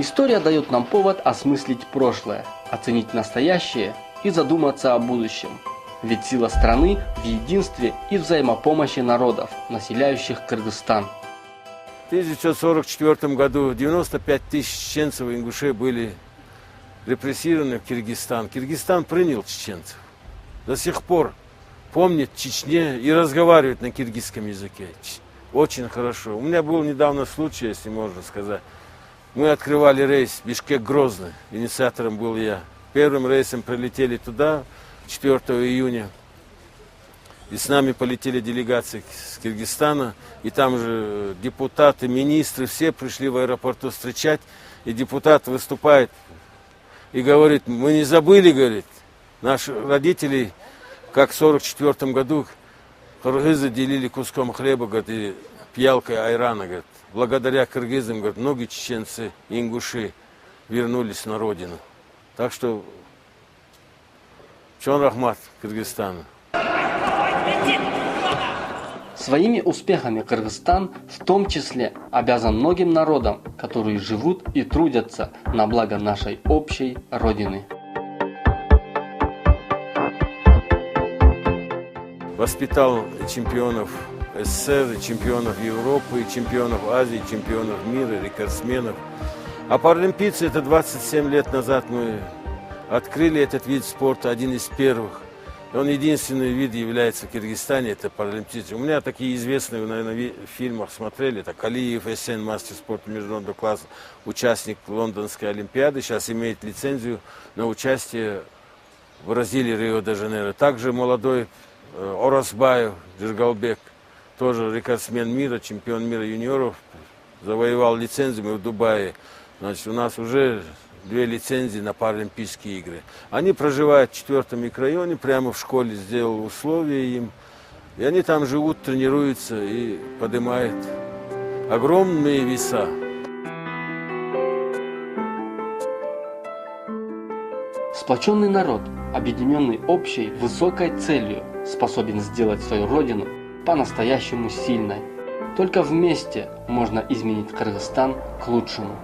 История дает нам повод осмыслить прошлое, оценить настоящее и задуматься о будущем. Ведь сила страны в единстве и взаимопомощи народов, населяющих Кыргызстан. В 1944 году 95 тысяч чеченцев и ингушей были репрессированы в Киргизстан. Киргизстан принял чеченцев. До сих пор помнит Чечне и разговаривает на киргизском языке. Очень хорошо. У меня был недавно случай, если можно сказать. Мы открывали рейс Бишкек-Грозный. Инициатором был я. Первым рейсом прилетели туда 4 июня. И с нами полетели делегации с Киргизстана. И там же депутаты, министры, все пришли в аэропорту встречать. И депутат выступает и говорит: мы не забыли, говорит, наши родители, как в 1944 году кыргызы делили куском хлеба, говорит, и пьялкой айрана, говорит. Благодаря кыргызам, говорит, многие чеченцы и ингуши вернулись на родину. Так что чон рахмат Кыргызстану. Своими успехами Кыргызстан в том числе обязан многим народам, которые живут и трудятся на благо нашей общей Родины. Воспитал чемпионов СССР, чемпионов Европы, чемпионов Азии, чемпионов мира, рекордсменов. А паралимпийцы, это 27 лет назад мы открыли этот вид спорта, один из первых. Он единственный вид является в Киргизстане, это паралимпийцы. У меня такие известные, вы, наверное, в фильмах смотрели, это Калиев СН, мастер спорта международного класса, участник Лондонской Олимпиады, сейчас имеет лицензию на участие в Бразилии, Рио-де-Жанейро. Также молодой Оразбаев Джиргалбек, тоже рекордсмен мира, чемпион мира юниоров, завоевал лицензию в Дубае. Значит, у нас уже 2 лицензии на Паралимпийские игры. Они проживают в 4-м микрорайоне, прямо в школе сделал условия им. И они там живут, тренируются и поднимают огромные веса. Сплоченный народ, объединенный общей высокой целью, способен сделать свою родину по-настоящему сильной. Только вместе можно изменить Кыргызстан к лучшему.